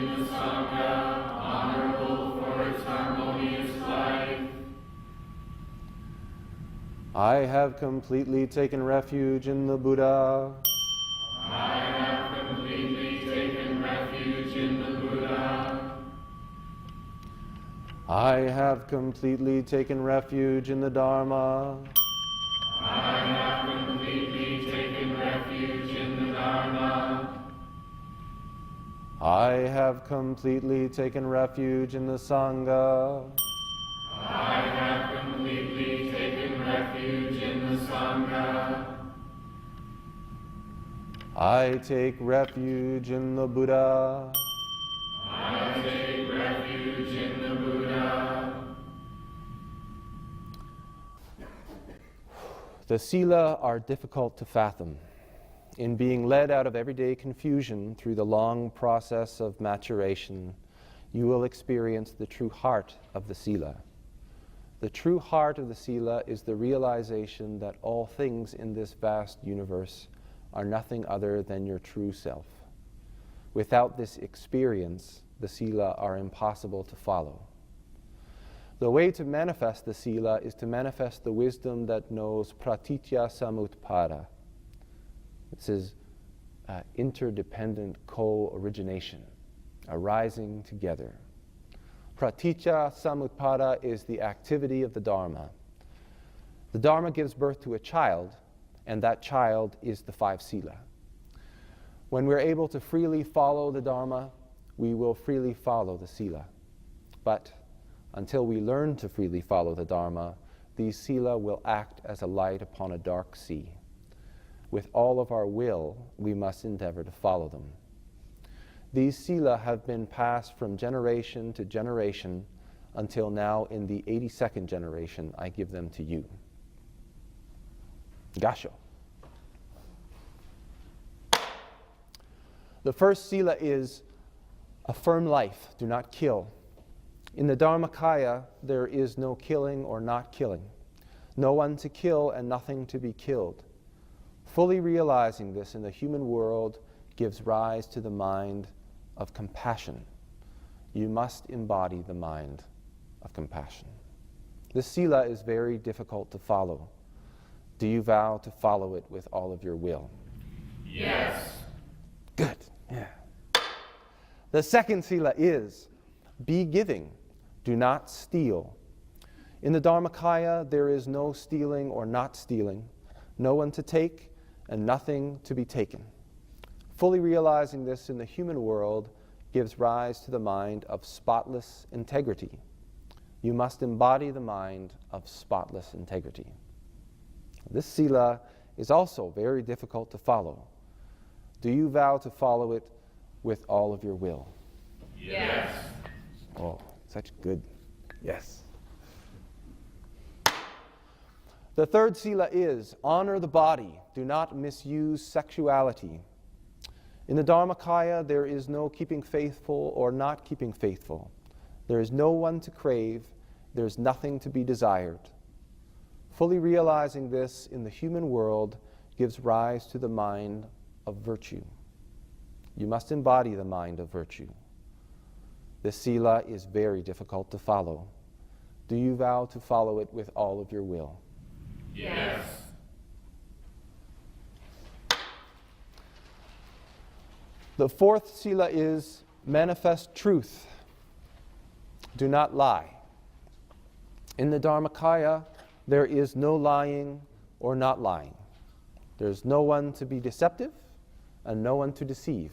in the Sangha, honorable for its harmonious life. I have completely taken refuge in the Buddha. I have completely taken refuge in the Buddha. I have completely taken refuge in the Dharma. I have completely taken refuge in the Dharma. I have completely taken refuge in the Sangha. I have completely taken refuge in the Sangha. I take refuge in the Buddha. I take refuge in the Buddha. The sila are difficult to fathom. In being led out of everyday confusion through the long process of maturation, you will experience the true heart of the sila. The true heart of the sila is the realization that all things in this vast universe are nothing other than your true self. Without this experience, the sila are impossible to follow. The way to manifest the sila is to manifest the wisdom that knows pratitya samutpada. This is interdependent co-origination, arising together. Pratitya samutpada is the activity of the Dharma. The Dharma gives birth to a child, and that child is the 5 sila. When we're able to freely follow the Dharma, we will freely follow the sila. But until we learn to freely follow the Dharma, these sila will act as a light upon a dark sea. With all of our will, we must endeavor to follow them. These sila have been passed from generation to generation until now in the 82nd generation I give them to you. Gasho. The first sila is affirm life, do not kill. In the Dharmakaya, there is no killing or not killing, no one to kill and nothing to be killed. Fully realizing this in the human world gives rise to the mind of compassion. You must embody the mind of compassion. This sila is very difficult to follow. Do you vow to follow it with all of your will? Yes. Good. Yeah. The second sila is be giving, do not steal. In the Dharmakaya, there is no stealing or not stealing, no one to take and nothing to be taken. Fully realizing this in the human world gives rise to the mind of spotless integrity. You must embody the mind of spotless integrity. This sila is also very difficult to follow. Do you vow to follow it with all of your will? Yes. Oh, such good. Yes. The third sila is honor the body, do not misuse sexuality. In the Dharmakaya, there is no keeping faithful or not keeping faithful. There is no one to crave, there is nothing to be desired. Fully realizing this in the human world gives rise to the mind of virtue. You must embody the mind of virtue. This sila is very difficult to follow. Do you vow to follow it with all of your will? Yes. The fourth sila is manifest truth. Do not lie. In the Dharmakaya, there is no lying or not lying. There's no one to be deceptive and no one to deceive.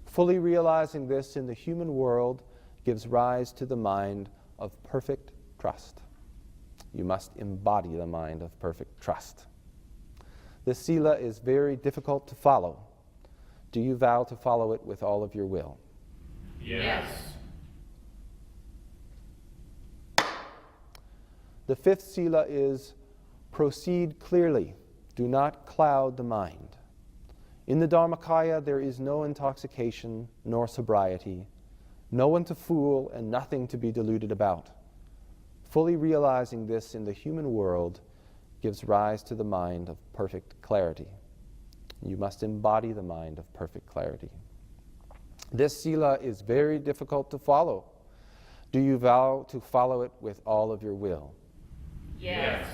Fully realizing this in the human world gives rise to the mind of perfect trust. You must embody the mind of perfect trust. This sila is very difficult to follow. Do you vow to follow it with all of your will? Yes. The fifth sila is proceed clearly. Do not cloud the mind. In the Dharmakaya, there is no intoxication nor sobriety, no one to fool and nothing to be deluded about. Fully realizing this in the human world gives rise to the mind of perfect clarity. You must embody the mind of perfect clarity. This sila is very difficult to follow. Do you vow to follow it with all of your will? Yes.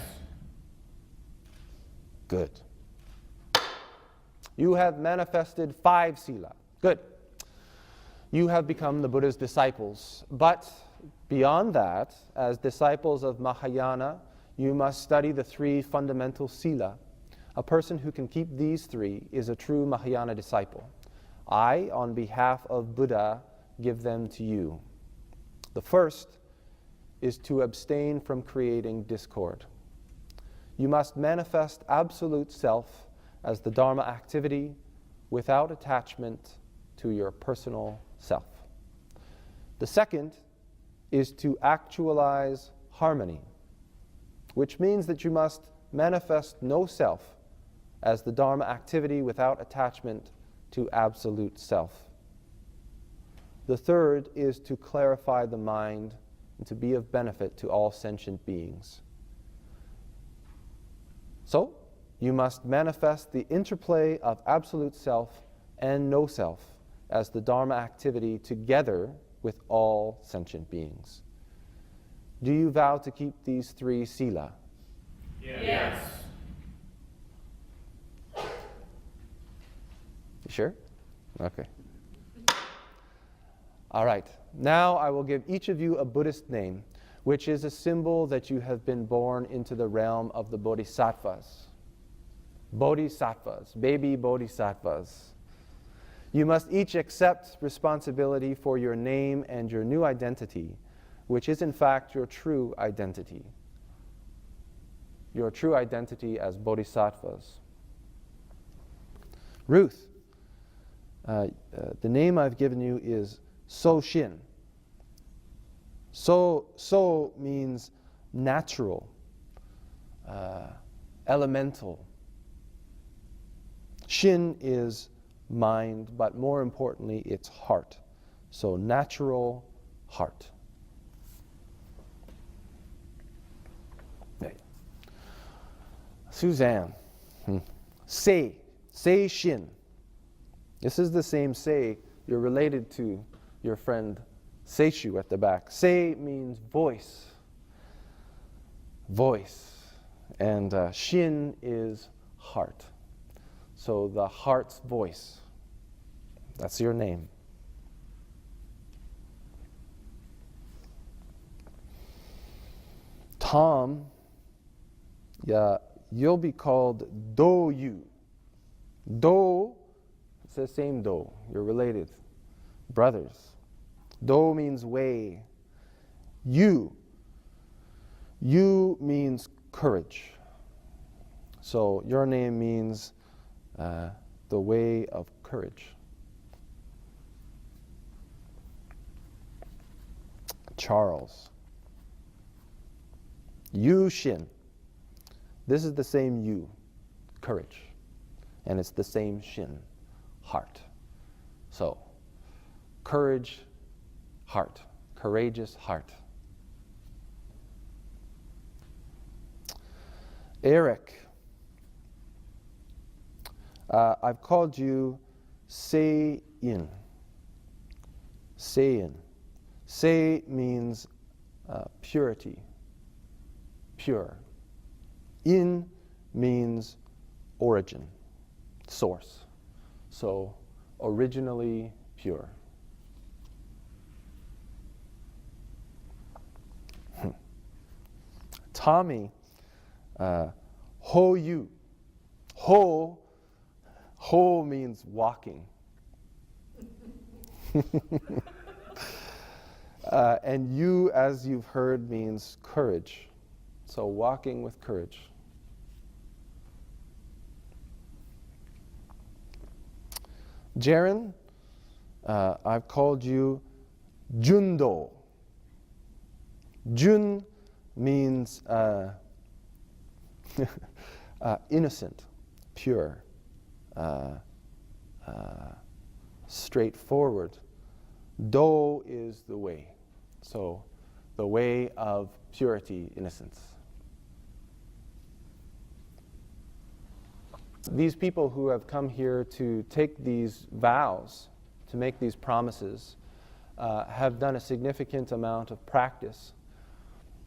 Good. You have manifested 5 sila. Good. You have become the Buddha's disciples. But beyond that, as disciples of Mahayana, you must study the 3 fundamental sila. A person who can keep these 3 is a true Mahayana disciple. I, on behalf of Buddha, give them to you. The first is to abstain from creating discord. You must manifest absolute self as the Dharma activity without attachment to your personal self. The second is to actualize harmony, which means that you must manifest no self as the Dharma activity without attachment to absolute self. The third is to clarify the mind and to be of benefit to all sentient beings. So, you must manifest the interplay of absolute self and no self as the Dharma activity together with all sentient beings. Do you vow to keep these 3 sila? Yes. You sure? Okay. All right. Now I will give each of you a Buddhist name, which is a symbol that you have been born into the realm of the bodhisattvas. Bodhisattvas, baby bodhisattvas. You must each accept responsibility for your name and your new identity, which is in fact your true identity. Your true identity as bodhisattvas. Ruth, the name I've given you is Soshin. So means natural, elemental. Shin is mind, but more importantly, it's heart. So natural heart. Okay. Susanne. Sei Shin. This is the same Sei. You're related to your friend Eshu at the back. Sei means voice. Voice. And Shin is heart. So the heart's voice. That's your name. Tom, you'll be called Do-you. Do, it's the same Do. You're related. Brothers. Do means way. You means courage. So your name means the way of courage. Charles. Yu Shin. This is the same you, courage. And it's the same Shin, heart. So, courage, heart. Courageous heart. Eric. I've called you Sei-in. Sei-in. Sei means purity, pure. In means origin, source. So, originally pure. Tommi, Ho-you. Ho means walking. And you, as you've heard, means courage. So walking with courage. Jaron, I've called you Jundo. Jun means innocent, pure, straightforward. Do is the way. So the way of purity, innocence. These people who have come here to take these vows, to make these promises, have done a significant amount of practice.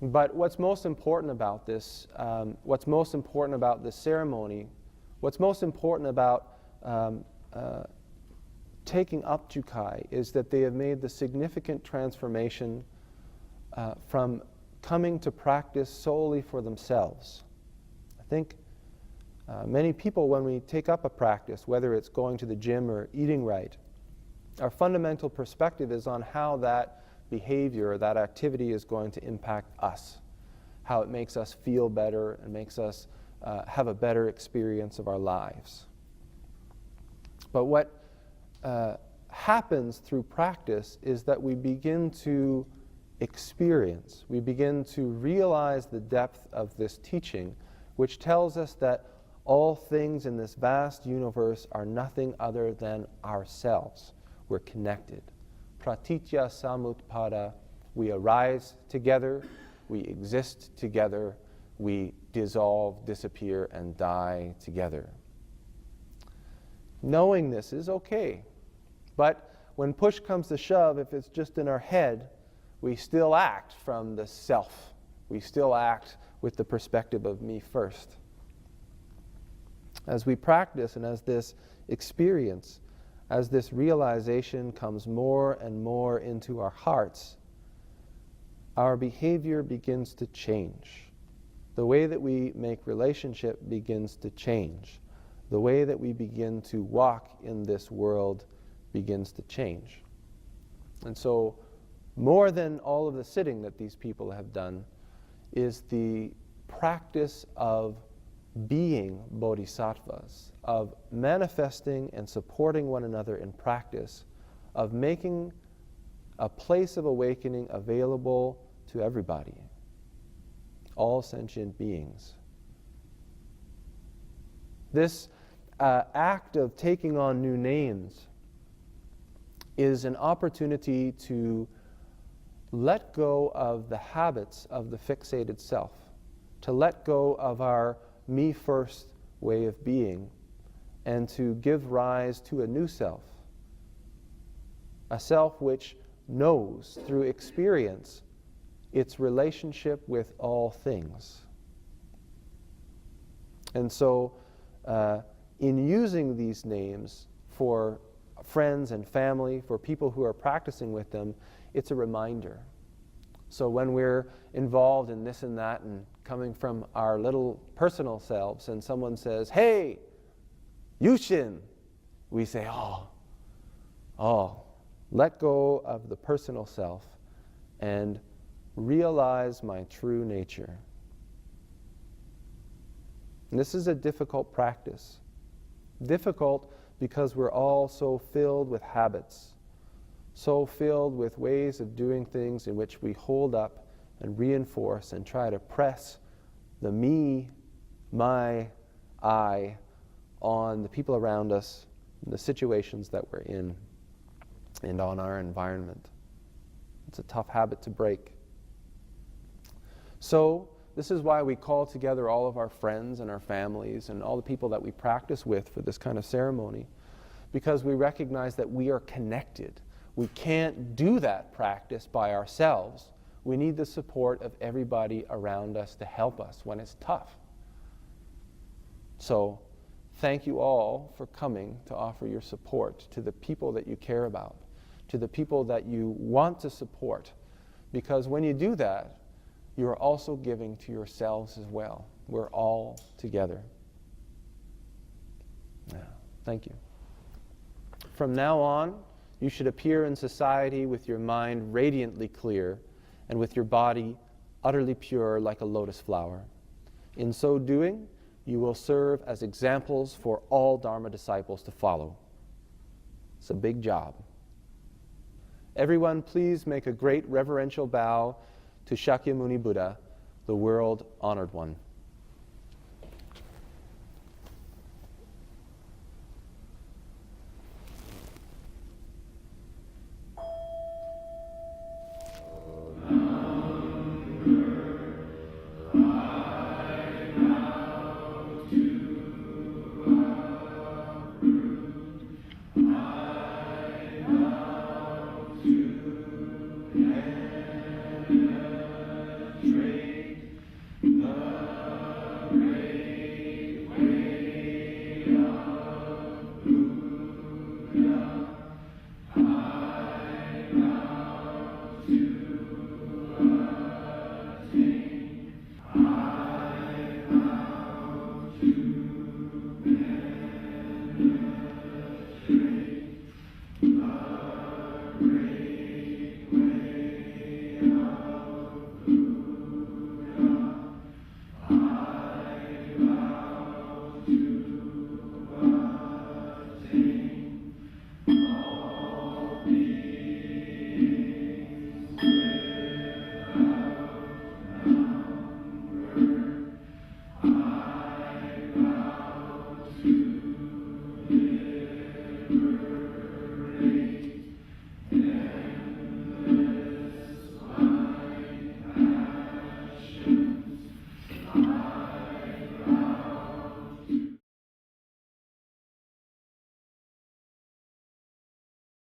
But what's most important about this, ceremony, what's most important about taking up Jukai is that they have made the significant transformation from coming to practice solely for themselves. I think many people, when we take up a practice, whether it's going to the gym or eating right, our fundamental perspective is on how that behavior or that activity is going to impact us, how it makes us feel better and makes us have a better experience of our lives. But what happens through practice is that we begin to experience, we begin to realize the depth of this teaching, which tells us that all things in this vast universe are nothing other than ourselves. We're connected. Pratitya samutpada, we arise together, we exist together, we dissolve, disappear, and die together. Knowing this is okay, but when push comes to shove, if it's just in our head, we still act from the self. We still act with the perspective of me first. As we practice and as this experience, as this realization comes more and more into our hearts, our behavior begins to change. The way that we make relationship begins to change. The way that we begin to walk in this world begins to change. And so, more than all of the sitting that these people have done is the practice of being bodhisattvas, of manifesting and supporting one another in practice, of making a place of awakening available to everybody, all sentient beings. This act of taking on new names is an opportunity to let go of the habits of the fixated self, to let go of our me-first way of being, and to give rise to a new self, a self which knows through experience its relationship with all things. And so, in using these names for friends and family, for people who are practicing with them, it's a reminder. So when we're involved in this and that and coming from our little personal selves and someone says, "Hey, Yushin," we say, oh, let go of the personal self and realize my true nature. And this is a difficult practice. Difficult because we're all so filled with habits, so filled with ways of doing things in which we hold up and reinforce and try to press the me, my, I on the people around us, the situations that we're in, and on our environment. It's a tough habit to break. So, this is why we call together all of our friends and our families and all the people that we practice with for this kind of ceremony, because we recognize that we are connected. We can't do that practice by ourselves. We need the support of everybody around us to help us when it's tough. So, thank you all for coming to offer your support to the people that you care about, to the people that you want to support, because when you do that, you are also giving to yourselves as well. We're all together. Yeah, thank you. From now on, you should appear in society with your mind radiantly clear and with your body utterly pure like a lotus flower. In so doing, you will serve as examples for all Dharma disciples to follow. It's a big job. Everyone, please make a great reverential bow to Shakyamuni Buddha, the world-honored one.